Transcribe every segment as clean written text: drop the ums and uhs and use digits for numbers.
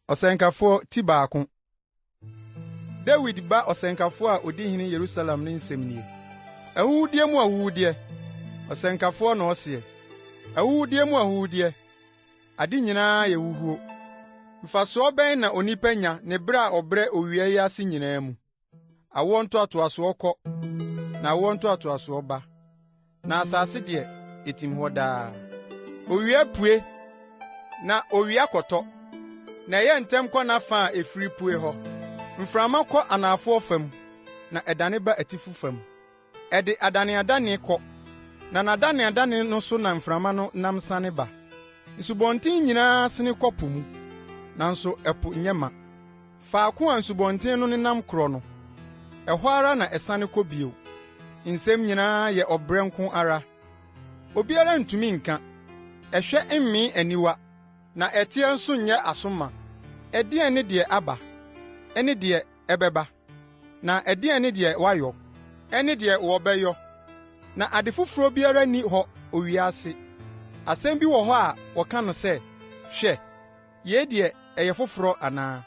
Osenkafo ti baako. David ba osenkafo a odi hene Yerusalem ne nsɛm nie. Awudie mu awudie. Osenkafo na ɔse. Awudie mu awudie. Ade nyinaa yɛ wuhuo. Mfaso bɛn na onipa nya ne bra a ɔbrɛ owia yi ase nyinaa mu. Awo ntoatoaso kɔ. Na awo ntoatoaso ba. Na asase de etim hɔ daa. Owia pue. Na owia kɔtɔ. Na ɛyɛ ntɛm kɔ na fa a efiri pue hɔ. Mframa kɔ anafo fam. Na ɛdane ba atifu fam. Ɛde adane kɔ. Na nadane no so na mframa no nam sane ba. Nsubɔnten nyinaa sene kɔ po mu. Nanso ɛpo nyɛma. Faako a nsubɔnten no nenam korɔ no. Ɛhɔ ara na ɛsane kɔ bio. Nsɛm nyinaa yɛ ɔbrɛnko ara. Obiara ntumi nka. Ɛhwɛ mmi aniwa. Na ɛteɛ nso nyɛ asoma. Ɛdeɛn ne deɛ aba. Ɛne deɛ ɛbɛba. Na ɛdeɛn ne deɛ wayɔ. Ɛne deɛ wɔbɛyɔ. Na ade foforo biara ni hɔ owiase. Asɛm bi wɔ hɔ a wɔka no sɛ, hwɛ, yɛ deɛ ɛyɛ foforo anaa.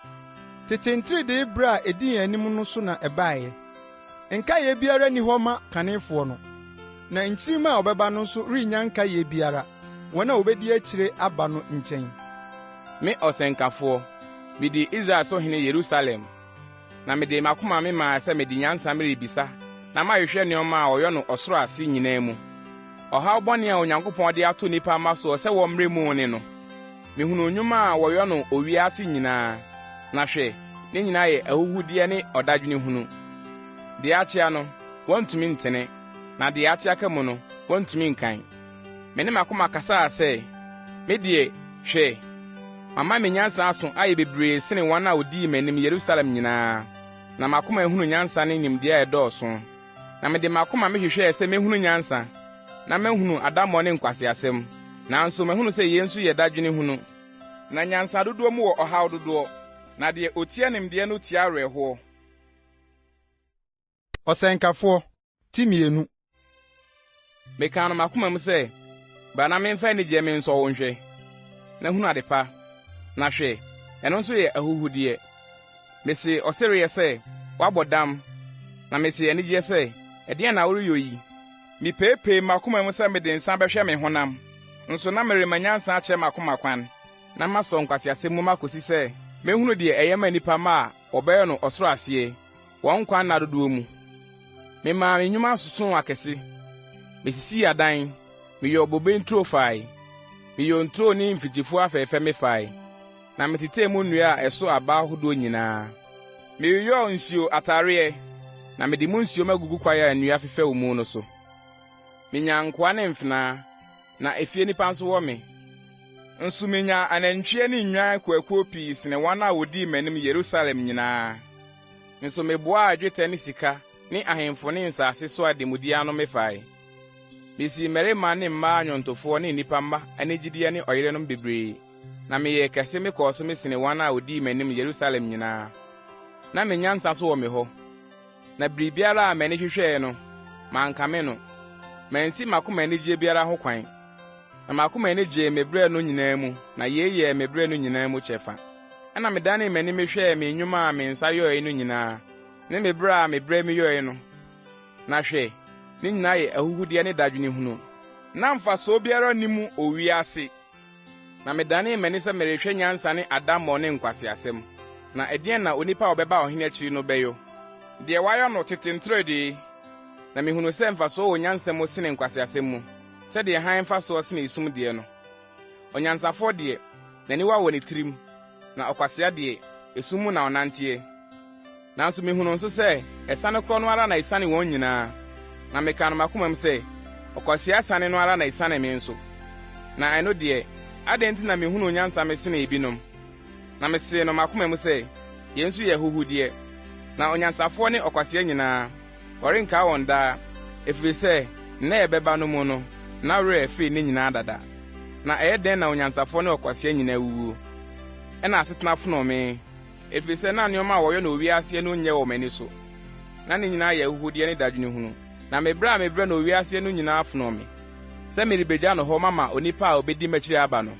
Tetentire de bra a edi anim no so na ɛbaeɛ. Nka yɛ biara ni hɔ ma kanefoɔ no. Na nkyirima a ɔbɛba no nso renya nka yɛ biara. Wɔn a wɔbɛdi akyire aba no nkyɛn. Me ɔsɛnkafoɔ, mede Israel so hene Yerusalem. Na mede makoma me maa sɛ mede nyansa merebisa. Na mahwehwɛ nneɛma a ɔyɔ no ɔsoro ase nyinaa mu. Ɔhaw bɔne a Onyankopɔn de ato nipa ma so sɛ wɔmmrɛ mu ne no. Mihunu nnwuma a wɔyɔ no owiase nyinaa. Na hwɛ, ne nyinaa yɛ ahuhudeɛ ne ɔdadwene hunu. Deɛ akyea no, wɔntumi ntene. Na deɛ ate aka mu no, wɔntumi nkan. Me ne makoma kasaa sɛ, me deɛ, hwɛ, mama me nyansa aso ayɛ bebree sene wɔn a odii m'anim Yerusalem nyinaa. Na makoma ehunu nyansa ne nimdeɛ a ɛdɔɔso. Na mede makoma mehwehwɛ sɛ mehunu nyansa. Na mehunu adammɔ ne nkwaseasɛm. Nanso mehunu sɛ yɛn nso yɛ dadwene hunu. Na nyansa dodoɔ mu wɔ ɔhaw dodoɔ. Na deɛ otia nimdeɛ no tia awerɛhoɔ. Ɔsɛnkafo ti mienu. Meka no makoma mu sɛ, ba na memfa anigye me nsɔ wo nhwɛ. Na hunu ade pa. Na hwɛ, ɛno nso yɛ ahuhudeɛ. Mese ɔsereyɛ sɛ, wabɔ dam. Na mese anigye sɛ, ɛdeɛn na woreyɛ yi? Mipeepee makoma mu sɛ mede nsa bɛhwɛ me honam. Nso na merema nyansa akyerɛ makoma kwan. Na masɔ nkwaseasɛm mu makosi sɛ, mehunu deɛ ɛyɛ ma nipa ma a wɔbɛyɛ no ɔsoro aseɛ. Wɔn nkwa nna dodoɔ mu. Memaa me nnwuma soso akɛse. Mesisi adan. Meyɛ ɔbobe nturo fae. Meyɛ nturo ne mfikyifo afɛɛfɛ me fae. Na metetee mu nnua a ɛso aba ahodoɔ nyinaa. Meyɔ nsuo atareɛ. Na mede mu nsuo magugu kwae a nnua fefɛ mu no so. Menya nkoa ne mfenaa. Na efie nipa nso wɔ me. Nso menya anantwie ne nnwan kwakuo pii sene wɔn a wodii m'anim Yerusalem nyinaa. Nso meboaa dwetɛ ne sika ne ahemfo ne nsase so ademude ano me fae. Mesi mmarima ne mmaa nnwontofoɔ ne nnipa mma anigyedeɛ ne ɔyerenom bebree. Na meyɛ kɛse me kɔɔ so me sene wɔn a wodii m'anim Yerusalem nyinaa. Na me nyansa so wɔ me hɔ. Na biribiara a m'ani hwehwɛe no, mankame no. Mansi makoma anigye biara ho kwan. Na makoma ani gyee me brɛ no nyinaa mu, na yɛyɛ me brɛ no nyinaa mu kyɛfa. Ɛna medane m'ani mehwɛɛ me nnwuma a me nsa yɔe no nyinaa, ne me brɛ a me brɛ me yɔe no. Na hwɛ, ne nyinaa yɛ ahuhudeɛ ne dadwene hunu. Na mfasoɔ biara nni mu owiase. Na medane m'ani sɛ merehwɛ nyansa ne adammɔ ne nkwaseasɛm. Na ɛdeɛn na onipa a ɔbɛba ɔhene akyiri no bɛyɔ? Deɛ wayɔ no tetentrɛde. Na mehunu sɛ mfasoɔ wɔ nyansa mu sene nkwaseasɛm mu. Sɛdeɛ han mfasoɔ sene esum deɛ no. Onyansafoɔ deɛ, n'aniwa wɔ ne tirim. Na ɔkwasea deɛ, esum mu na ɔnanteɛ. Nanso mehunu nso sɛ, ɛsane korɔ no ara na esane wɔn nyinaa. Na meka no makoma mu sɛ, ɔkwasea sane no ara na esane me nso. Na ɛno deɛ, adɛn nti na mehunu nyansa me sene ebinom. Na mesee no makoma mu sɛ, yɛn nso yɛ ahuhudeɛ. Na onyansafoɔ ne ɔkwasea nyinaa, wɔrenkaa wɔn daa, ɛfiri sɛ, nna yɛbɛba no mu no, na werɛ afiri ne nyinaa dada. Na ɛyɛ dɛn na onyansafoɔ ne ɔkwasea nyinaa wuwuo. Ɛna asetena fonome, ɛfiri sɛ na nneɛma a wɔyɛ no owiase no nyɛ wɔ m'ani so. Na ne nyinaa yɛ ahuhudeɛ ne dadwene hunu. Na mebrɛ a mebrɛ no owiase no nyinaa fonome. Sɛ merebegya no hɔ mama onipa a obedi m'akyiri aba no.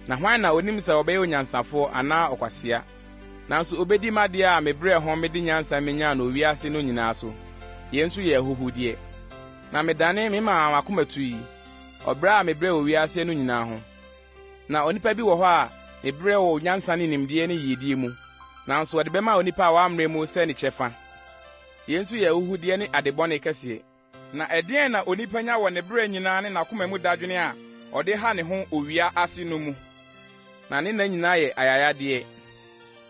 na hwan na onim sɛ ɔbɛyɛ onyansafo anaa ɔkwasea, nanso obedi made a mebrɛ ho mede nyansa menya no wiase no nyinaa so. Yɛn nso yɛ ahuhudeɛ. Na medane mema makoma tu yi, ɔbrɛ a mebrɛ wɔ wiase no nyinaa ho. Na onipa bi wɔ hɔ a mebrɛ wɔ nyansa ne nimdeɛ ne yiyedie mu, nanso ɔde bɛma onipa a wammerɛ mu sɛ ne kyɛfa. Yɛn nso yɛ ahuhudeɛ ne adebɔne kɛseɛ. Na ɛdeɛn na onipa nya wɔ ne brɛ nyinaa ne n'akoma mu dadwene a ɔde ha ne ho owia ase no mu? Na ne nyinaa yɛ ayayadeɛ.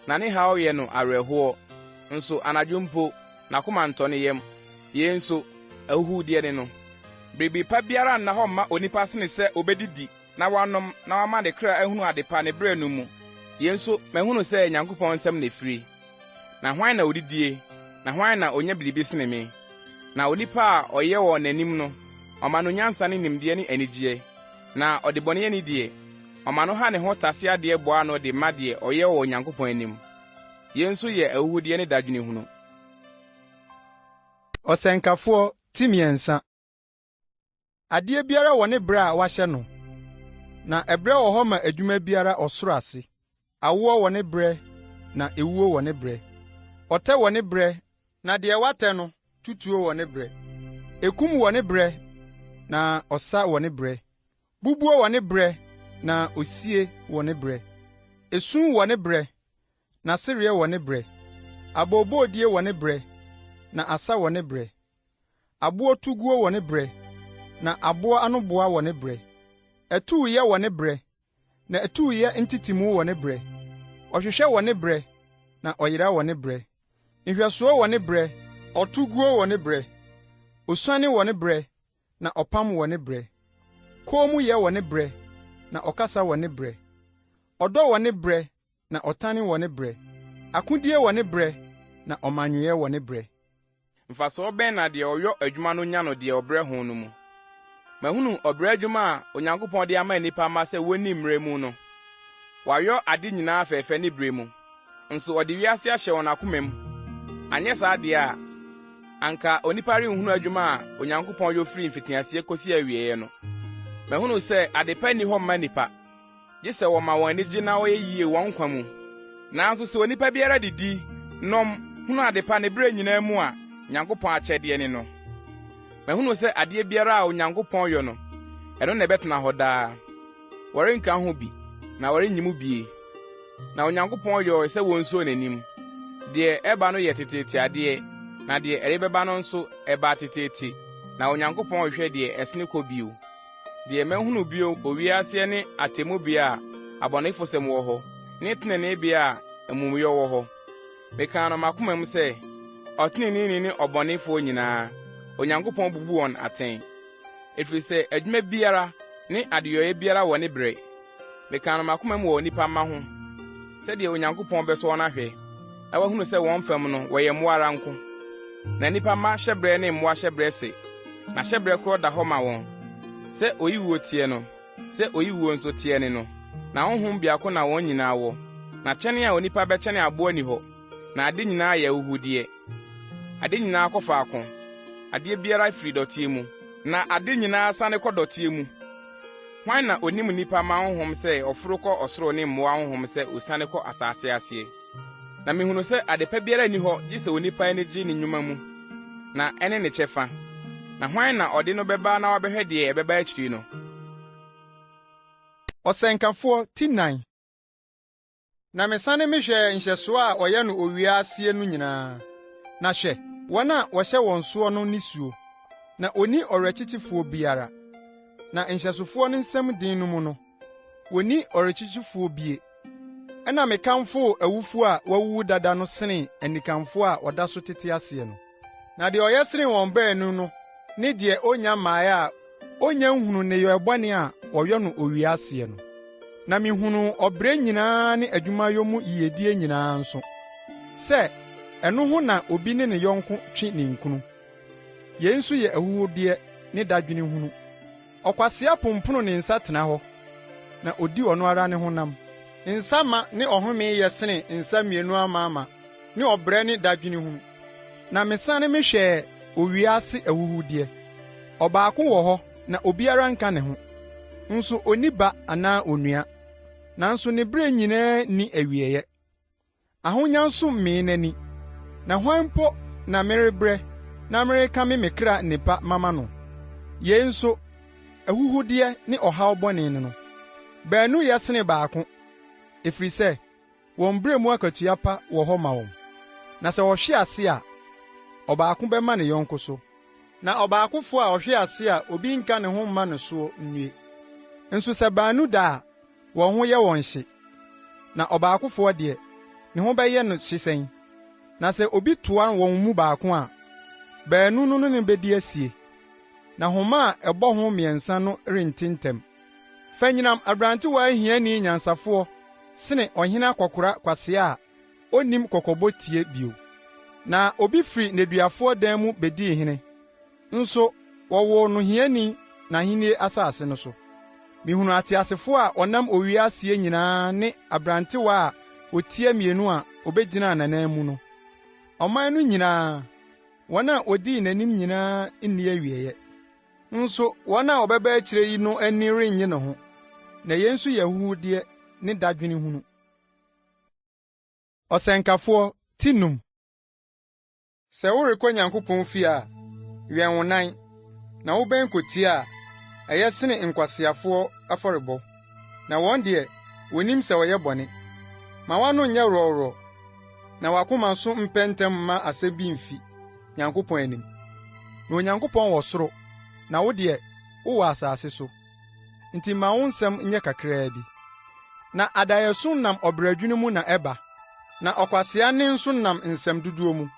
Na ne haw yɛ no awerɛhoɔ, nso anadwo mpo n'akoma ntɔ ne yam. Yɛn nso ahuhudeɛ ne no. Biribi pa biara nna hɔ mma onipa sene sɛ obedidi na wanom na wama ne kra ahunu adepa ne brɛ no mu. Yɛn nso mahunu sɛ Nyankopɔn nsɛm na efiri. Na hwan na odidie? Na hwan na onya biribi sene me? Na onipa a ɔyɛ wɔ n'anim no, ɔma no nyansa ne nimdeɛ ne anigyeɛ. Na ɔde bɔneyɛni deɛ, ɔma no ha ne ho tase adeɛ boa no de ma deɛ ɔyɛ wɔ Nyankopɔn anim. Yɛn nso yɛ ahuhudeɛ ne dadwene hunu. Ɔsɛnkafoɔ ti mmiɛnsa. Adeɛ biara wɔ ne brɛ a wahyɛ no, na ɛbrɛ wɔ hɔ ma adwuma biara ɔsoro ase. Awoɔ wɔ ne brɛ, na ewuo wɔ ne brɛ. Ɔtɛ wɔ ne brɛ, na deɛ watɛ no tutuo wɔ ne brɛ. Ekum wɔ ne brɛ, na ɔsa wɔ ne brɛ. Bubuo wɔ ne brɛ, na osie wɔ ne brɛ. Esu wɔ ne brɛ, na sereɛ wɔ ne brɛ. Aboobodie wɔ ne brɛ, na asa wɔ ne brɛ. Aboɔ tuguo wɔ ne brɛ, na aboɔ anoboa wɔ ne brɛ. Ɛtuuyɛ wɔ ne brɛ, na ɛtuuyɛ ntitimu wɔ ne brɛ. Ɔhwehwɛ wɔ ne brɛ, na ɔyera wɔ ne brɛ. Nhwɛsoɔ wɔ ne brɛ, ɔtuguo wɔ ne brɛ. Osuane wɔ ne brɛ, na ɔpam wɔ ne brɛ. Koomuyɛ wɔ ne brɛ, na ɔkasa wɔ ne brɛ. Ɔdɔ wɔ ne brɛ, na ɔtane wɔ ne brɛ. Akodie wɔ ne brɛ, na ɔmanwea wɔ ne brɛ. Mfasoɔ bɛn na deɛ ɔyɔ adwuma no nya no deɛ ɔbrɛ ho no mu. Mahunu ɔbrɛ adwuma a Onyankopɔn de ama nnipa ama sɛ wonni mmerɛ mu no. Wayɔ ade nyinaa fɛɛfɛ ne brɛ mu, nso ɔde wiase ahyɛ wɔn akoma mu. Anyɛ saa deɛ a, anka onipa renhunu adwuma a Onyankopɔn yɔ firi mfitiaseɛ kosi awieeɛ no. Mahunu sɛ adepa nni hɔ mma nnipa, gye sɛ wɔma wɔn ani gye na wɔyɛ yie wɔn nkwa mu. Nanso sɛ onipa biara didi, nom, hunu adepa ne brɛ nyinaa mu a, Nyankopɔn akyɛdeɛ ne no. Mahunu sɛ adeɛ biara a Onyankopɔn yɔ no, ɛno na ɛbɛtena hɔ daa. Wɔrenka ho bi, na wɔrenyi mu bie. Na Onyankopɔn yɔ sɛ wɔnsuo n'anim. Deɛ ɛba no yɛ teteete adeɛ, na deɛ ɛrebɛba no nso ɛba teteete. Na Onyankopɔn hwɛ deɛ ɛsene kɔ bio. Deɛ mahunu bio owiaseɛ ne atemmubea a abɔnefosɛm wɔ hɔ, ne teneneebea a amumuyɛ wɔ hɔ. Mekaa no makoma mu sɛ, ɔteneneeni ne ɔbɔnefoɔ nyinaa, Onyankopɔn bubu wɔn atɛn. Ɛfiri sɛ adwuma biara ne adeyɔyɛ biara wɔ ne brɛ. Mekaa no makoma mu wɔ nnipa mma ho, sɛdeɛ Onyankopɔn bɛsɔ wɔn ahwɛ, na wahunu sɛ wɔn fam no wɔyɛ mmoa ara nko. Na nnipa mma hyɛbrɛ ne mmoa hyɛbrɛ se, na hyɛbrɛ korɔ da hɔ ma wɔn. Sɛ oyiwuo teɛ no, sɛ oyiwuo nso teɛ ne no, na honhom biako na wɔn nyinaa wɔ. Na kyɛne a onipa bɛkyɛne aboa ni hɔ, na ade nyinaa yɛ ahuhudeɛ. Ade nyinaa kɔ faako, adeɛ biara firi dɔteɛ mu, na ade nyinaa sane kɔ dɔteɛ mu. Hwan na onim nipa ma honhom sɛ ɔforo kɔ ɔsoro ne mmoa honhom sɛ osane kɔ asase aseɛ? Na mehunu sɛ adepa biara ni hɔ gye sɛ onipa ani gye ne nnwuma mu, na ɛne ne kyɛfa. Na hwan na ɔde no bɛba na wabɛhwɛ deɛ ɛbɛba akyiri no? Ɔsɛnkafoɔ ti 9. Na mesane mehwɛ nhyɛsoɔ a ɔyɛ no owia aseɛ no nyinaa. Na hwɛ, wɔn a wɔhyɛ wɔn soɔ no nisuo, na oni ɔrɛkyekyefoɔ biara. Na nhyɛsofoɔ no nsɛm din no mu no, woni ɔrekyekyefoɔ bie. Ɛna mekamfo awufo a wawuwu dada no sene anikamfo a ɔda so tete aseɛ no. Na deɛ ɔyɛ sene wɔn baanu no, ne deɛ onya mmae a onya nhunu ne yɛ bɔne a wɔyɔ no owia aseɛ no. Na mihunu ɔbrɛ nyinaa ne adwumayɔ mu yiyedie nyinaa nso. Sɛ ɛno ho na obi ne ne yɔnko twe ne nkunu. Yɛn nso yɛ ahuhudeɛ ne dadwene hunu. Ɔkwasea pompono ne nsa tena hɔ, na odi ɔno ara ne honam. Nsa ma ne ɔhome yɛ sene nsa mmienu amaama ne ɔbrɛ ne dadwene hunu. Na mesane mehwɛ owiase ahuhudeɛ. Ɔbaako wɔ hɔ, na obiara nka ne ho. Nso oni ba anaa onua. nanso ne bere nyinaa ni awieye. Ahonya nso mee n'ani, na hwan mpo na merebrɛ na mereka me kra nipa mama no. Ye nso ahuhudeɛ ne ɔhaw bɔne no. Baanu yɛ sene baako, ɛfiri sɛ wɔn bere mu akatua pa wɔ hɔ ma wɔn. Na sɛ wɔhwe ase a, ɔbaako bɛma ne yɔnko so, na ɔbaakofo a ɔhwe ase a obi nka ne ho mma no so nnue. Nso sɛ baanu da a, wɔn ho yɛ wɔn hye, na ɔbaakofoɔ deɛ ne ho bɛyɛ no hyesɛn. Na sɛ obi toa wɔn mu baako a, baanu no ne bɛdi asie, na homa a ɛbɔ ho mmiɛnsa no rente ntɛm. Fanyinam abrantewa ahiani nyansafoɔ sene ɔhene akɔkora kwasea a onim kɔkɔbɔ tie bio. Na obi firi neduafoɔ dan mu bedii hene, nso wɔwɔ no hiani na henie asase no so. Mihunu ateasefoɔ a ɔnam owiase nyinaa ne abrantewa a otie mmienu a obegyina nanan mu no. Ɔman no nyinaa, wɔn a odii n'anim nyinaa nni awieye. Nso wɔn a ɔbɛba akyire yi no ani rennye ne ho, na yɛn nso yɛ ahuhudeɛ ne dadwene hunu. Ɔsɛnkafoɔ ti num. Sɛ worekɔ Nyankopɔn fi a, wɛn wo nan, na wobɛn kotie a, ɛyɛ sene nkwaseafoɔ afɔrebɔ. Na wɔn deɛ, wonim sɛ wɔyɛ bɔne. Ma w'ano nyɛ rɔrɔ, na wakoma so mpɛntɛm ma asɛm bi mfi Nyankopɔn anim. Na Onyankopɔn wɔ soro, na wo deɛ, wowɔ asase so. Nti ma wo nsɛm nyɛ kakraa bi. Na adaeso nam ɔbrɛdwene mu na ɛba, na ɔkwasea ne nso nam nsɛm dodoɔ mu.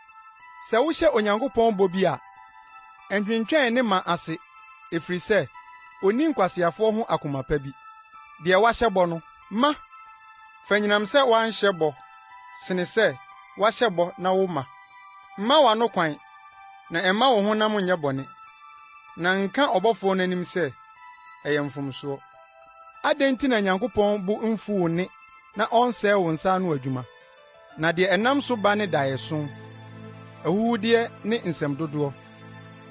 Sɛ wohyɛ Onyankopɔn bɔ bi a, ɛntwentwɛn ne ma ase, ɛfiri sɛ, onni nkwaseafoɔ ho akoma pa bi. Deɛ wahyɛ bɔ no, ma. Fanyinam sɛ wanhyɛ bɔ, sene sɛ wahyɛ bɔ na wo ma. Mma w'ano kwan, na ɛmma wo honam nyɛ bɔne. Na nka ɔbɔfoɔ no anim sɛ, ɛyɛ mfomsoɔ. Adɛn nti na Nyankopɔn bo mfu wo ne na ɔnsɛe wo nsa ano adwuma? Na deɛ ɛnam so ba ne daeso, ahuhudeɛ ne nsɛm dodoɔ,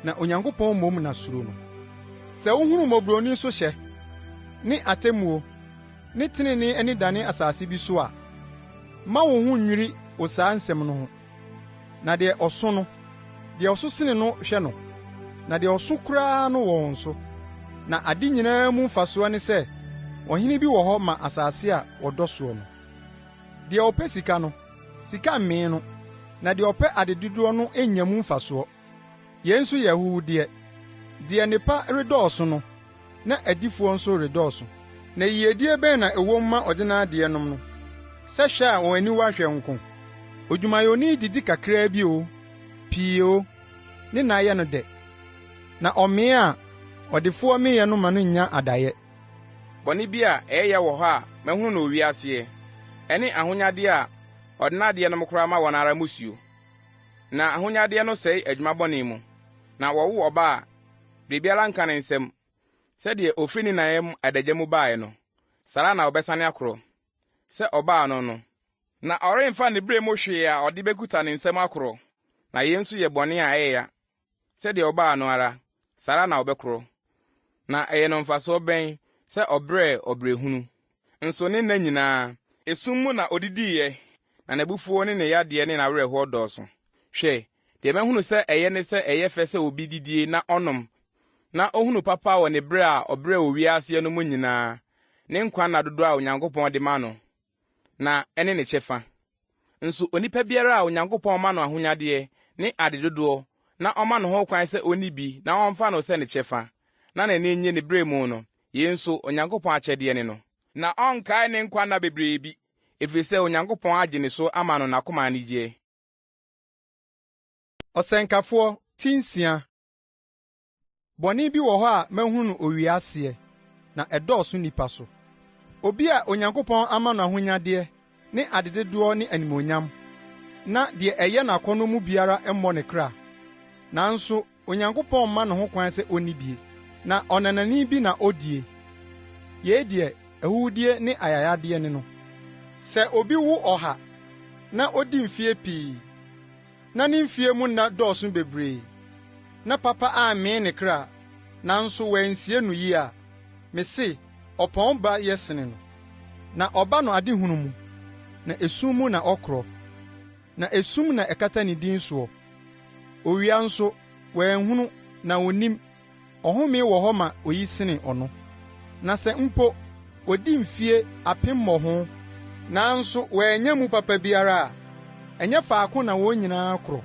na Onyankopɔn mmom na suro no. Sɛ wohunu mmɔborɔni so hyɛ, ne atemmuo, ne tenenee ani dane asase bi so a, ma wo ho nnwiri wo saa nsɛm no ho. Na deɛ ɔso no, deɛ ɔso sene no hwɛ no, na deɛ ɔso koraa no wɔ wɔn so. Na ade nyinaa mu mfasoɔ ne sɛ, ɔhene bi wɔ hɔ ma asase a wɔdɔ soɔ no. Deɛ ɔpɛ sika no, sika mmee no, na deɛ ɔpɛ ade dodoɔ no ennya mu mfasoɔ. Yɛn nso yɛ ahuhudeɛ. Deɛ nipa redɔɔso no, na adifoɔ nso redɔɔso. Na yiyedie bɛn na ɛwɔ ma ɔgyena adeɛ nom no? Sɛ hwɛ a wɔn ani wahwɛ nko. Odwumayɛni didi kakraa bi o, pii o, ne na ayɛ no dɛ. Na ɔmee a ɔdefoɔ meyɛ no ma no nya adaeɛ. Bɔne bi a ɛyɛ wɔ hɔ a mahunu no owiaseɛ, ɛne ahonyadeɛ a ɔde n'adeɛ nom koraa ma wɔn ara musuo. Na ahonyadeɛ no sɛe adwuma bɔne mu, na wɔwo ɔba a biribiara nka ne nsɛm, sɛdeɛ ofiri ne nan adagya mu baeɛ no, saa na ɔbɛsane akorɔ, sɛ ɔbaa no. Na ɔremfa ne bere mu hwee a ɔde bɛkuta ne nsɛm akorɔ, na yɛn nso yɛ bɔne a ɛyɛ ya, sɛdeɛ ɔbaa no ara, saa na ɔbɛkorɔ. Na ɛyɛ no mfasoɔ bɛn sɛ ɔbrɛ ɔbrɛhunu. Nso ne nna nyinaa, esum mu na odidiiɛ, na n'abufuo ne ne yadeɛ ne n'awerɛhoɔ dɔɔso. Hwɛ, deɛ mɛhunu sɛ ɛyɛ ne sɛ ɛyɛ fɛ sɛ obi didie na ɔnom, na ohunu papa wɔ ne bere a ɔbrɛ owiaseɛ no mu nyinaa, ne nkwa nna dodoɔ a Onyankopɔn de ma no, na ɛne ne kyɛfa. Nso onipa biara a Onyankopɔn ma no ahonyadeɛ ne ade dodoɔ, na ɔma no ho kwan sɛ onni bi na ɔmfa no sɛ ne kyɛfa, na n'ani nye ne bere mu no, yɛn nso Onyankopɔn akyɛdeɛ ne no. Na ɔnkae ne nkwa nna bebree bi, ɛfiri sɛ Onyankopɔn agye ne so ama no n'akoma anigyeɛ. Ɔsɛnkafoɔ ti 6. Bɔne bi wɔ hɔ a mahunu no owiaseɛ, na ɛdɔɔso nnipa so. Obi a Onyankopɔn ama no ahonyadeɛ ne adedodoɔ ne animonyam, na deɛ ɛyɛ n'akɔnnɔ mu biara mmɔ ne kra. Nanso Onyankopɔn mma ne ho kwan sɛ onni bie, na ɔnanani bi na odie. Yei deɛ ahuhudie ne ayayadeɛ ne no. Sɛ obi wo 100 na odi mfie pii, na ne mfie mu nna dɔɔso bebree, na papa ammee ne kra, nanso wansie no yi a, mese ɔpɔn ba yɛ sene no. na ɔba no adehunu mu, na esum mu na ɔkorɔ, na esum na ɛkata ne din soɔ. Owia nso wɔanhunu na onim, ɔhome wɔ hɔ ma oyi sene ɔno. Na sɛ mpo odi mfie apem mmɔho, nanso wɔanya mu papa biara a, ɛnyɛ faako na wɔn nyinaa korɔ.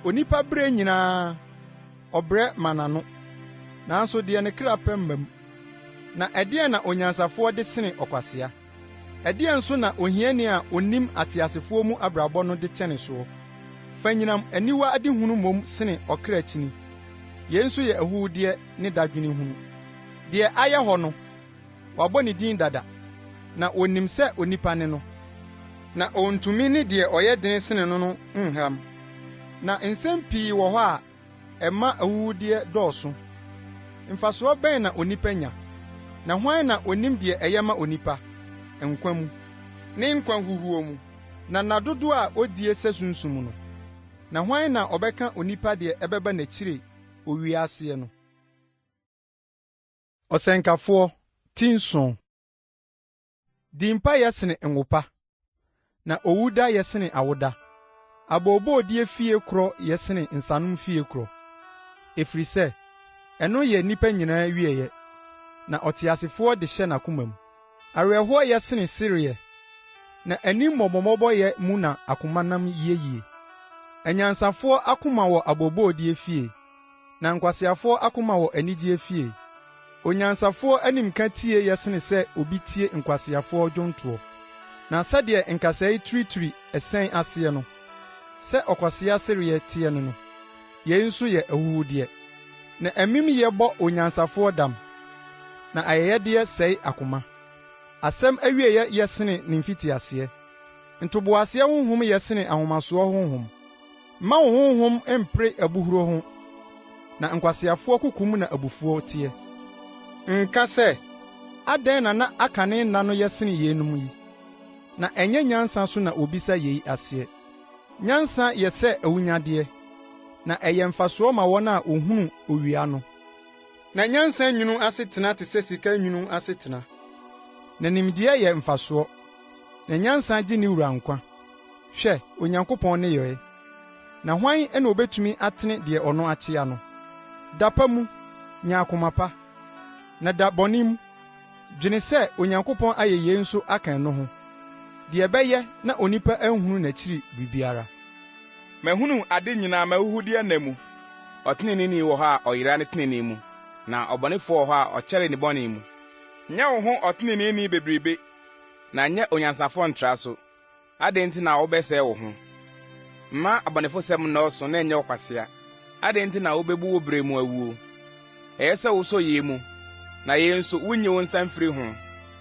Onipa bere nyinaa ɔbrɛ ma n'ano, nanso deɛ ne kra pɛ mma mu. Na ɛdeɛn na onyansafoɔ de sene ɔkwasea? Ɛdeɛn nso na ohiani a onim ateasefoɔ mu abrabɔ no de kyɛne soɔ? Fa nyinam aniwa adehunu mmom sene ɔkra kyini. Yei nso yɛ ahuwudeɛ ne dadwene hunu. Deɛ ayɛ hɔ no, wabɔ ne din dada, na onim sɛ onipa ne no. Na ontumi ne deɛ ɔyɛ den sene no nham. Na nsɛm pii wɔ hɔ a ɛma ahuwudeɛ dɔɔso. Mfasoɔ bɛn na onipa nya? Na hwan na onim deɛ ɛyɛ ma onipa? Nkwa mu, ne nkwa huhuo mu, na nadodo a odie sɛ sunsum no. Na hwan na ɔbɛka onipa deɛ ɛbɛba n'akyire owiaseɛ no? Ɔsɛnkafoɔ ti 7. Dimpa yɛ sene ngopa, na owuda yɛ sene awoda. Aboobɔɔdie fie korɔ yɛ sene nsanom fie korɔ. Ɛfiri sɛ, ɛno yɛ nnipa nyinaa wieɛ, na ɔteasefoɔ de hyɛ n'akoma mu. Awerɛhoɔ yɛ sene sereɛ, na ani mmɔbɔmmɔbɔ yɛ mu na akoma nam yie. Anyansafoɔ akoma wɔ aboobɔɔdie fie, na nkwaseafoɔ akoma wɔ anigye fie. Onyansafoɔ animka tie yɛ sene sɛ obi tie nkwaseafoɔ dwontoɔ. Na sɛdeɛ nkasɛe turituri ɛsɛn aseɛ no, sɛ ɔkwasea sereɛ tie no no, yei nso yɛ ahuwudeɛ. Na amimyɛ bɔ onyansafoɔ dam, na ayɛyɛdeɛ sɛe akoma. Asɛm awieɛ yɛ sene ne mfitiaseɛ. Ntoboaseɛ honhom yɛ sene ahomasoɔ honhom. Ma wo honhom mpere abuhuro ho, na nkwaseafoɔ kokum na abufuo teɛ. Nka sɛ, adɛn na akane nna no yɛ sene yeinom yi? Na ɛnyɛ nyansa so na obisa yei aseɛ. Nyansa yɛ sɛ awunyadeɛ, na ɛyɛ mfasoɔ ma wɔn a ohunu owia no. Na nyansa nwunu asetena te sɛ sika nwunu asetena. Na nimdeɛ yɛ mfasoɔ, na nyansa gye ne wura nkwa. Hwɛ, Onyankopɔn ne yɛe. Na hwan na obetumi atene deɛ ɔno akyea no? Da pa mu, nya akoma pa. Na da bɔne mu, dwene sɛ Onyankopɔn ayɛ yei nso aka no ho. Deɛ ɛbɛyɛ na onipa ahunu n'akyiri biribiara. Mahunu ade nyinaa mahuhudeɛ nna mu. Ɔteneneeni wɔ hɔ a ɔyera ne tenenee mu, na ɔbɔnefoɔ wɔ hɔ a ɔkyɛre ne bɔne mu. Nyɛ wo ho ɔteneneeni bebrebe, na nyɛ onyansafoɔ ntra so. Adɛn nti na wobɛsɛe wo ho? Mma abɔnefo sɛm nnɔɔso na ɛnyɛ ɔkwasea. Adɛn nti na wobɛbu wo brɛ mu awuo? Ɛyɛ sɛ wosɔ yei mu, na yei nso wunye wo nsa mfiri ho,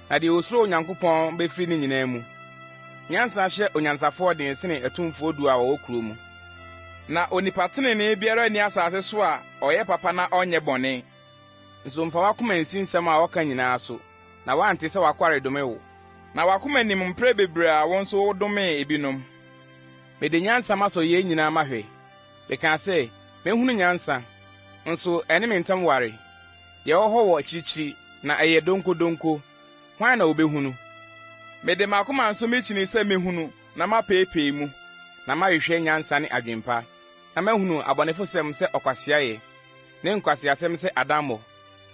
na deɛ osuro Onyankopɔn bɛfiri ne nyinaa mu. Nyansa hyɛ onyansafoɔ den sene atumfoɔ du a wɔwɔ kuro mu. Na onipa tenenee biara ni asase so a ɔyɛ papa na ɔnyɛ bɔne. Nso mfa wakoma nsi nsɛm a wɔka nyinaa so, na wante sɛ wakware dome wo. Na wakoma nim mpere bebree a wɔn nso wodomee ebinom. Mede nyansa masɔ yei nyinaa mahwɛ. Bɛka sɛ, mehunu nyansa, nso ɛne me ntam ware. Deɛ ɔwɔ hɔ wɔ akyirikyiri, na ɛyɛ donkodonko. Hwan na wobɛhunu? Mede makoma nso mekyini sɛ mehunu, na mapeepee mu, na mahwehwɛ nyansa ne adwempa. Na mahunu abɔnefo sɛm sɛ ɔkwaseayɛ, ne nkwaseasɛm sɛ adammɔ.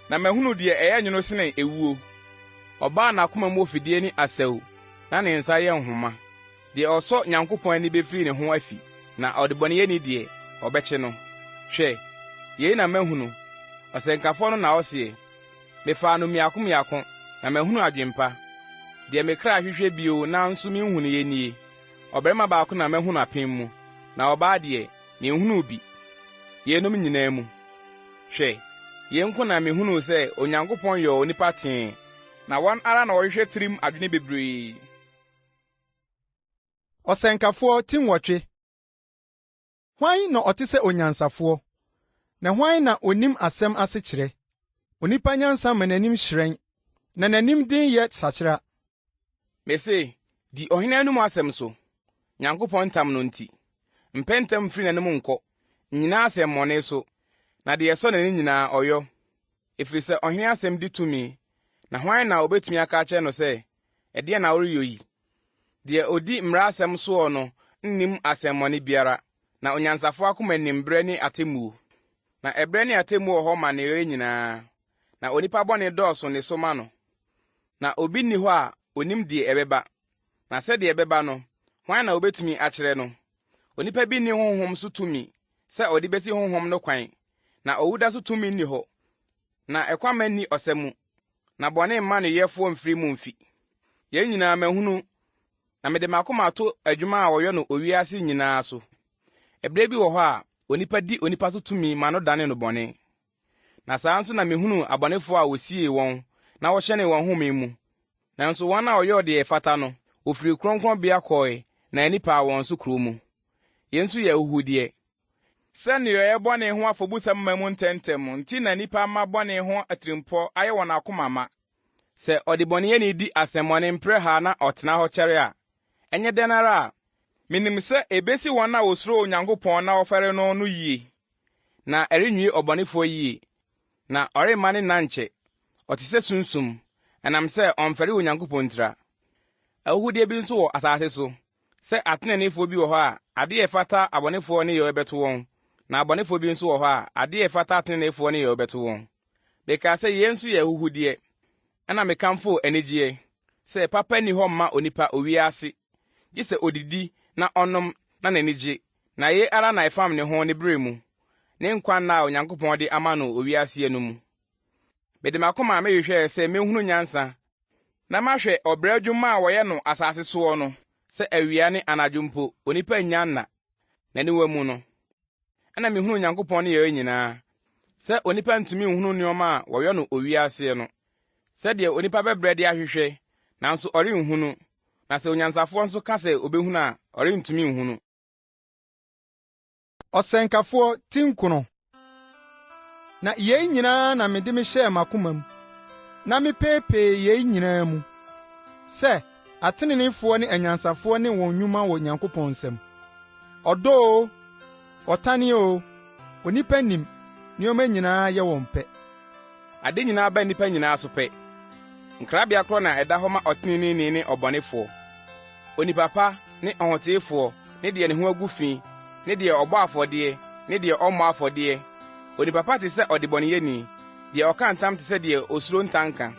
Na mahunu deɛ ɛyɛ nwono sene ewuo. Ɔbaa n'akoma mu ofidie ne asɛw, na ne nsa yɛ nhoma. Deɛ ɔsɔ Nyankopɔn ani bɛfiri ne ho afi, na ɔde bɔneyɛni deɛ ɔbɛkye no. Hwɛ, yei na mahunu. Ɔsɛnkafoɔ no na ɔseɛ, mefaa no mmiako, na mahunu adwempa. Deɛ mekra hwehwɛ bio nanso menhunu yɛ nie. Ɔbarima baako na mahunu apem mu, na ɔbaa deɛ menhunu bi. Yeinom nyinaa mu. Hwɛ, yenko na mehunu sɛ Onyankopɔn yɛ onipa tee, na wɔn ara na wɔhwehwɛ tirim adwene bebree. Ɔsɛnkafoɔ ti 8. Hwan na ɔte sɛ onyansafoɔ? Na hwan na onim asɛm ase kyerɛ? Onipa nyansa ma n'anim hyerɛn, na n'anim den yɛ sakyera. Mese, di ɔhene anum asɛm so, Nyankopɔn ntam no nti. Mpɛntam mfiri n'anim nkɔ, nyinaa asɛm mmɔne so, na deɛ ɛsɔ n'ani nyinaa ɔyɔ. Ɛfiri sɛ ɔhene asɛm di tumi, na hwan na obetumi aka akyerɛ no sɛ, ɛdeɛ na woreyɛ yi. Deɛ odi mmara asɛm soɔ no nnim asɛmmɔne biara, na onyansafo akoma nim brɛ ne atemmuo. Na ɛbrɛ ne atemmuo wɔ hɔ ma ne yɛ nyinaa, na onipa bɔne dɔɔso ne so ma no. Na obi nni hɔ a onim deɛ ɛbɛba, na sɛdeɛ ɛbɛba no, hwan na obetumi akyerɛ no? Onipa bi nni honhom so tumi sɛ ɔde besi honhom no kwan, na owuda so tumi nni hɔ. Na ɛkwama nni ɔsɛ mu, na bɔne mma no yɛfoɔ mfiri mu mfi. Yɛn nyinaa mahunu, na mede m'akoma ato adwuma a wɔyɛ no owiase nyinaa so. Ɛberɛ bi wɔ hɔ a onipa di onipa so tumi ma no dane no bɔne. Na saa nso na mehunu abɔnefoɔ a wosie wɔn na wɔhyɛne wɔn home mu. Nanso wɔn a wɔyɛ deɛ ɛfata no, ofiri kronkronbea kɔe na anipa a wɔn so kuro mu. Yɛn nso yɛ ahuhudeɛ. Sɛnea yɛbɔne ho afɔbusɛm ma mu ntɛmtɛm nti na nipa ma bɔne ho atirimpɔ ayɛ wɔn akoma ma. Sɛ ɔde bɔneyɛni di asɛmmɔne mprɛ ha na ɔtena hɔ kyɛre a, ɛnyɛ dɛn ara a, minim sɛ ebesi wɔn a wosuro Onyankopɔn na wɔfɛre no yie, na ɛrenwie ɔbɔnefoɔ yie, na ɔremma ne nankyɛ, ɔte sɛ sunsum, ɛnam sɛ ɔmfɛre Onyankopɔn ntira. Ahuhudeɛ bi nso wɔ asase so, sɛ ateneneefoɔ bi wɔ hɔ a adeɛ ɛfata abɔnefoɔ ne yɛ ɛbɛto wɔn, na abɔnefoɔ bi nso wɔ hɔ a adeɛ ɛfata ateneneefoɔ ne yɛ ɛbɛto wɔn. Bɛka sɛ yɛn nso yɛ ahuhudeɛ, ɛna mekamfo anigyeɛ, sɛ papa ni hɔ mma onipa owiase, gye sɛ odidi na ɔnom na n'ani gye, na ye ara na ɛfam ne ho ne bere mu, ne nkwa nna a Onyankopɔn de ama no owiase no mu. Mede m'akoma a mehwehwɛ sɛ mehunu nyansa, na mahwɛ ɔbrɛ adwuma a wɔyɛ no asase soɔ no, sɛ awia ne anadwo mpo onipa nya nna, n'aniwa mu no. Ɛna mehunu Onyankopɔn ne yɛn nyinaa, sɛ onipa ntumi nhunu nneɔma a wɔyɛ no owiase no. Sɛdeɛ onipa bɛbrɛ de ahwehwɛ, nanso ɔrenhunu, na sɛ onyansafoɔ nso ka sɛ obehunu a ɔrentumi nhunu. Ɔsɛnkafoɔ tinkono. Na yɛn nyinaa na mede me hyɛɛ m'akoma mu, na mepeepee yɛn nyinaa mu, sɛ ateneneefoɔ ne anyansafoɔ ne wɔn nnwuma wɔ Nyankopɔn nsam. Ɔdɔ o, ɔtane o, onipa nim, nneɛma nyinaa yɛ wɔn pɛ. Ade nyinaa ba nipa nyinaa so pɛ. Nkrabea korɔ na ɛda hɔ ma ɔteneneeni ne ɔbɔnefoɔ. Onipa pa ne ɔhoteefoɔ ne deɛ ne ho agu fi, ne deɛ ɔbɔ afɔdeɛ, ne deɛ ɔmmɔ afɔdeɛ. Onipa pa te sɛ ɔdebɔneyɛni, deɛ ɔka ntam te sɛ deɛ osuro ntanka.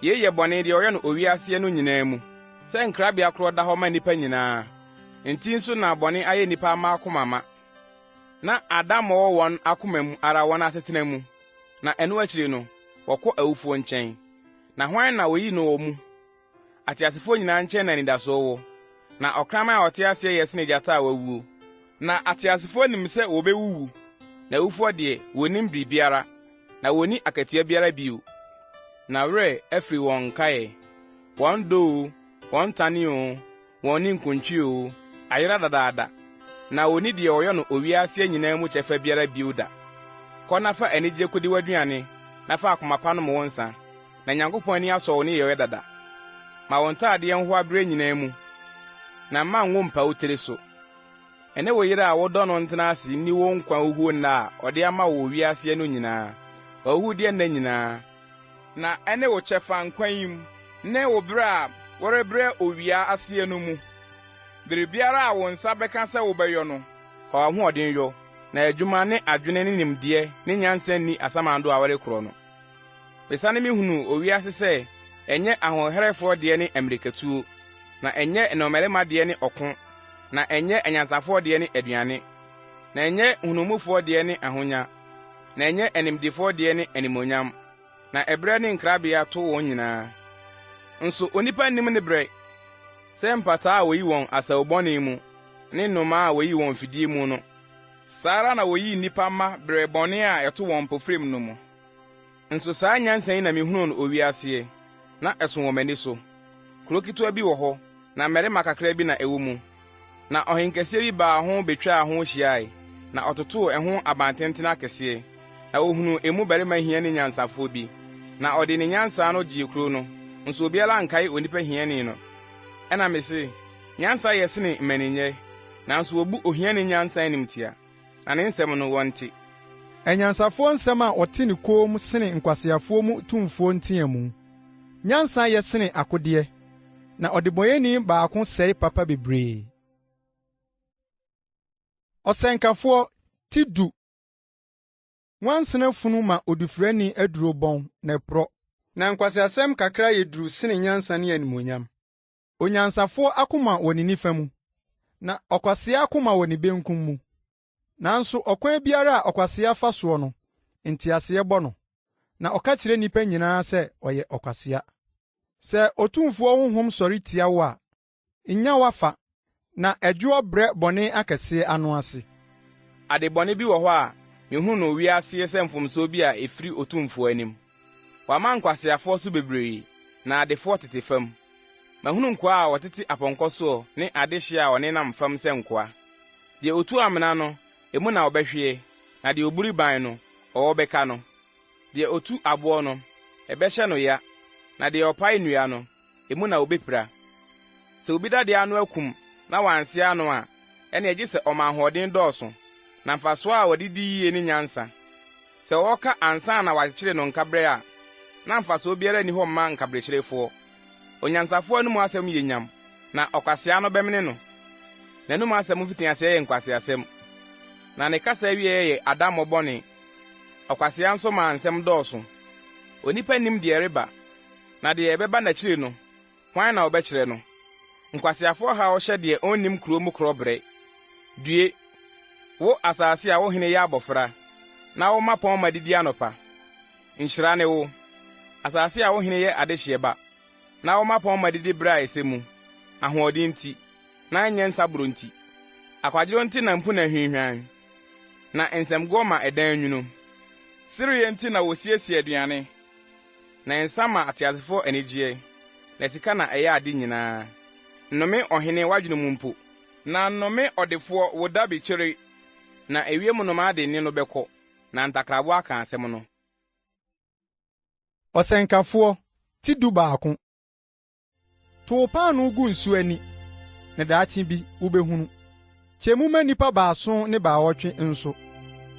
Yei yɛ bɔne deɛ ɔyɛ no owiase no nyinaa mu, sɛ nkrabea korɔ da hɔ ma nipa nyinaa. Enti nso na bɔne ayɛ nipa ama akoma ma. Na Adam wɔ wɔn akoma mu ara wɔn asetena mu, na ɛno akyiri no, wɔkɔ awufoɔ nkyɛn. Na hwan na oyi no wɔ mu? Ateasefoɔ nyinaa nkyɛn na anidasoɔ wɔ. Na ɔkraman a ɔte aseɛ yɛ sene gyata a wawuo. Na ateasefoɔ nim sɛ wɔbɛwuwu, na awufoɔ deɛ wonnim biribiara, na wonni akatua biara bio. Na werɛ afiri wɔn nkae, wɔn dɔ o, wɔn tane o, wɔn ne nkontwi o, ayera dadaada, na wonni deɛ ɔyɛ no owiase nyinaa mu kyɛfa biara bio da. Kɔ na fa anigye kodi w'aduane, na fa akoma pa nom wo nsa, na Nyankopɔn ani asɔ wo ne yɛwɛ dada. Ma wɔn ntaadeɛ ho abrɛ nyinaa mu, na mma nwo mpa wo tiri so. Ɛne wo yere a wodɔ no ntena ase nni wo nkwa wuhuo nna a ɔde ama wo wiase no nyinaa, ɔhuhudeɛ nna nyinaa. Na ɛne wo kyɛfa nkwa yi mu, ne wo brɛ a wɔrebrɛ owia aseɛ no mu. Biribiara a wo nsa bɛka sɛ wobɛyɔ no, fa w'ahoɔden yɔ, na adwuma ne adwene ne nimdeɛ ne nyansa nni asamando a wɔrekorɔ no. Besane mehunu owiase sɛ ɛnyɛ ahoherɛfoɔ deɛ ne Amerikatuo, na ɛnyɛ nnɔmmarima deɛ ne ɔko, na ɛnyɛ anyansafoɔ deɛ ne aduane, na ɛnyɛ hunumufoɔ deɛ ne ahonya, na ɛnyɛ animdifoɔ deɛ ne animonyam, na ɛbrɛ ne nkrabea to wɔn nyinaa. Nso onipa nim ne brɛ, sɛ mpataa a woyi wɔn asawbɔne mu, ne nnomaa a woyi wɔn fidie mu no, saa ara na woyi nnipa ma brɛ bɔne a ɛto wɔn mpofrem no mu. Nso saa nyansa yi na mehunu no owiaseɛ, na ɛso wɔ m'ani so. Kuro ketewa bi wɔ hɔ, na mmarima kakra bi na ɛwɔ mu. Na ɔhenkɛseɛ bi baa ho betwaa ho hyiae, na ɔtotoo ɛho abantenten akɛseɛ, na ohunu emu barima hia ne nyansafoɔ bi, na ɔde ne nyansa no gyee kuro no, nso obiara nkae onipa hiani no. Ɛna mese, nyansa yɛ sene mmaninyɛ, nanso wobu ohiani nyansa animtia, na ne nsɛm no wɔnte. Anyansafoɔ nsɛm a ɔte ne kɔn mu sene nkwaseafoɔ mu tumfoɔ nteɛ mu. Nyansa yɛ sene akodeɛ, na ɔdebɔnyɛni baako sɛe papa bebree. Ɔsɛnkafoɔ ti du. Nwansena funu ma odifurani aduro bɔn na ɛporɔ, na nkwasiasɛm kakra yɛduru sene nyansa ne animonyam. Onyansafoɔ akoma wɔ ne nifa mu, na ɔkwasea akoma wɔ ne benkum mu. Nanso ɔkwan biara a ɔkwasea fa soɔ no, nteaseɛ bɔ no, na ɔka kyerɛ nnipa nyinaa sɛ ɔyɛ ɔkwasea. Sɛ otumfuo honhom sɔre tia wo a, nya wafa, na ɛdwoɔ brɛ bɔne akɛseɛ ano ase. Ade bɔne bi wɔ hɔ a mehu no wiase sɛ mfomso bi a efiri otumfuo anim. Wama nkwaseafoɔ so bebree, na adefoɔ tete fam. Mahunu nkoa a wɔtete apɔnkɔ so ne adehye a ɔnenam fam sɛ nkoa. Deɛ otu amena no, emu na ɔbɛhwie, na deɛ oburi ban no, ɔwɔ bɛka no. Deɛ otu aboɔ no, ɛbɛhyɛ no ya, na deɛ ɔpae nnua no, emu na obepira. Sɛ obi da deɛ ano akum na wanse ano a, ɛne agye sɛ ɔma ahoɔden dɔɔso, na mfaso a wɔde di yie ne nyansa. Sɛ wɔka ansa na wakyekyere no nkabrɛ a, na mfaso biara ni hɔ mma nkabrekyerefo. Onyansafoɔ no mu asɛm yɛ nyam, na ɔkwasea no bɛmene no. N'anum asɛm mfitiaseɛ yɛ nkwaseasɛm, na ne kasa wie yɛ adammɔ bɔne. Ɔkwasea nso ma nsɛm dɔɔso. Onipa nim deɛ reba, na deɛ ɛbɛba n'akyiri no, hwan na ɔbɛkyerɛ no? Nkwaseafoɔ ha ɔhyɛ deɛ onnim kuro mu korɔbrɛ. Due, wo asase a wo hene yɛ abɔfra, na wo mapɔn ma didi anɔpa. Nhyira ne wo, asase a wo hene yɛ adehye ba, na wo mapɔn ma didi bra ɛsɛ mu, ahoɔden nti, na nyɛ nsaburo nti. Akwadwero nti na mpu na hwinhwan, na nsɛmgɔ ma ɛdan nwunu. Siriye nti na wosiesie aduane, na nsa ma ateasefo anigye, na sika na ɛyɛ ade nyinaa. Nnome ɔhene wadwene mu mpo, na nnome ɔdefoɔ woda bekyere, na ewiem nnoma ade ne no bɛkɔ, na ntakrabo aka asɛm no. Ɔsɛnkafoɔ ti du baako. To paano gu nsu ani, na daakye bi wobɛhunu. Kyɛmu ma nipa baason ne baawɔtwe nso,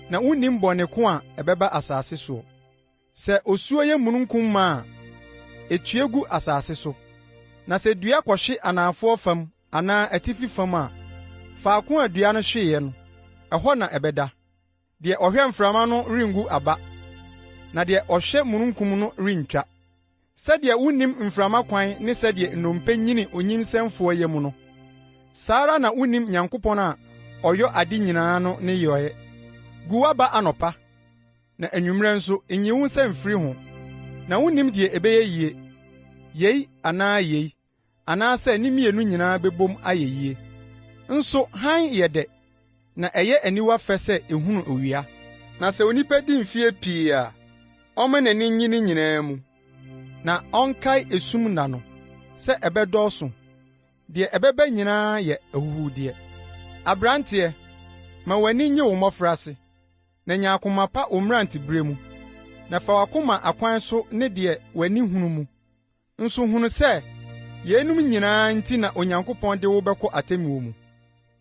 na wunnim bɔne ko a ɛbɛba asase soɔ. Sɛ osuo yɛ mununkum ma a, etue gu asase so. Na sɛ dua kɔhwe anafoɔ fam anaa atifi fam a, faako a dua no hweeɛ no, ɛhɔ na ɛbɛda. Deɛ ɔhwɛ mframa no rengu aba, na deɛ ɔhwɛ mununkum no rentwa. Sɛdeɛ wunnim mframa kwan ne sɛdeɛ nnompe nyini onyinsɛmfoɔ yɛ mu no, saa ara na wunnim Nyankopɔn a ɔyɔ ade nyinaa no ne yɔe. Gu waba anɔpa, na anwummerɛ nso enyi wo nsa mfiri ho, na wunnim deɛ ɛbɛyɛ yie, yei anaa yei, anaasɛ ne mmienu nyinaa bɛbom ayɛ yie. Nso hann yɛ dɛ, na ɛyɛ aniwa fɛ sɛ ehunu owia. Na sɛ onipa di mfie pii a, ɔma n'ani nyi ne nyinaa mu, na ɔnkae esum nna no, sɛ ɛbɛdɔɔso. Deɛ ɛbɛba nyinaa yɛ ahuhudeɛ. Abranteɛ, ma w'ani nye wo mmɔfraase, na nya akoma pa wo mmerantebere mu, na fa w'akoma akwan so ne deɛ w'ani hunu mu. Nso hunu sɛ, yeinom nyinaa nti na Onyankopɔn de wo bɛkɔ atemmuo mu.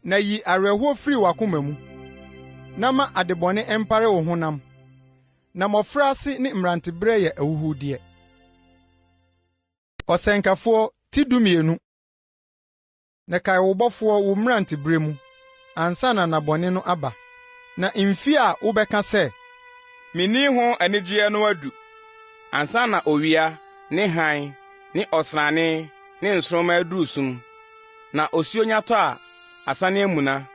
Na yi awerɛhoɔ firi w'akoma mu, na ma adebɔne ɛmpare wo honam, na mmɔfraase ne mmerantebere yɛ ahuhudeɛ. Ɔsɛnkafoɔ ti dumienu. Na kae wo bɔfoɔ wo mmerantebere mu, ansa na nabɔne no aba, na mfi a wobɛka sɛ, Minni ho anigyeɛ no adu, ansa na owia, ne hann, ne ɔsrane, ne nsoromma aduru sum, na osuo nyatɔ a asane amuna.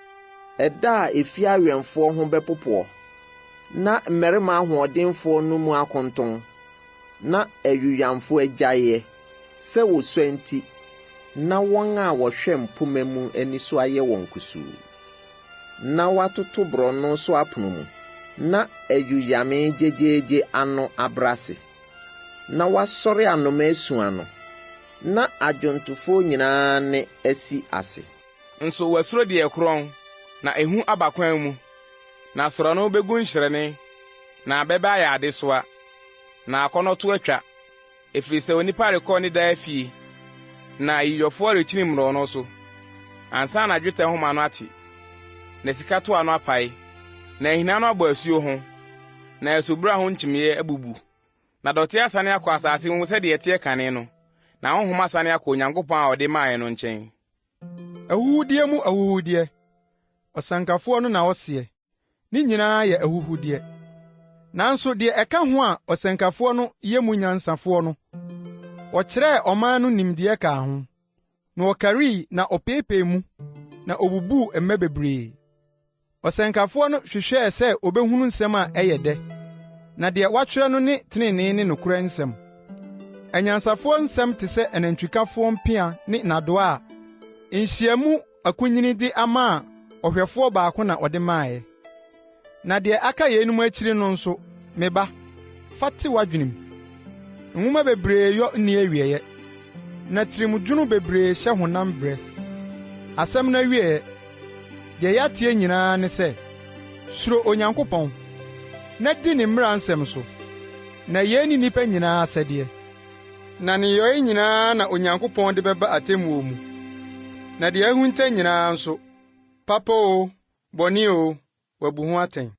Ɛda a efi awɛmfoɔ ho bɛpopoɔ, na mmarima ahoɔdenfoɔ no mu akonton, na awiyamfo agyaeɛ, sɛ wosua nti, na wɔn a wɔhwɛ mpoma mu ani so ayɛ wɔn kusuu. Na watoto borɔno so apono mu, na ayuyame gyegyeegye ano abrase. Na wasɔre anoma esu ano, na adwontofoɔ nyinaa ne asi ase. Nso wasuro deɛ korɔn, na ehu aba kwan mu, na soro no begu nhyerene, na bɛba ayɛ adesoa, na akɔnɔto atwa, efiri sɛ onipa rekɔ ne daa fie, na ayiyɔfoɔ rekyini mmorɔ no so, ansa na dwetɛ homa no ate, na sika to ano apae, na ahina no abɔ asuo ho, na asubura ho nkyimyɛ abubu, na dɔte asane akɔ asase mu sɛdeɛ ɛteɛ kane no, na honhom asane akɔ Onyankopɔn a ɔde maae no nkyɛn. Ahuhudie mu ahuhudie. Ɔsankafoɔ no na ɔseɛ. Ne nyinaa yɛ ahuhudie. Nanso deɛ ɛka ho a ɔsankafoɔ no yɛ mu nyansafoɔ no, ɔkyerɛɛ ɔman no nimdeɛ kaa ho. Na ɔkarii na ɔpeepee mu, na obubuu mma bebree. Ɔsankafoɔ no hwehwɛɛ sɛ obehunu nsɛm a ɛyɛ dɛ, na deɛ watwerɛ no ne tenenee ne nokorɛ nsɛm. Anyansafoɔ nsɛm te sɛ anantwikafoɔ mpea ne nadoa a nhyiamu akunyinidi ama a ɔhwɛfoɔ baako na ɔde maaeɛ. Na deɛ aka yeinom akyiri no nso, meba, fa te w'adwenem. Nwoma bebree yɔ nni awieɛ, na tirimdwono bebree hyɛ honam brɛ. Asɛm no awieɛ, deɛ yɛatie nyinaa ne sɛ, suro Onyankopɔn, na di ne mmara nsɛm so, na yei ne nnipa nyinaa asɛdeɛ. Na ne yɔe nyinaa na Onyankopɔn de bɛba atemmuo mu. Na deɛ ahunta nyinaa nso, papa o, bɔne o, wabu ho atɛn.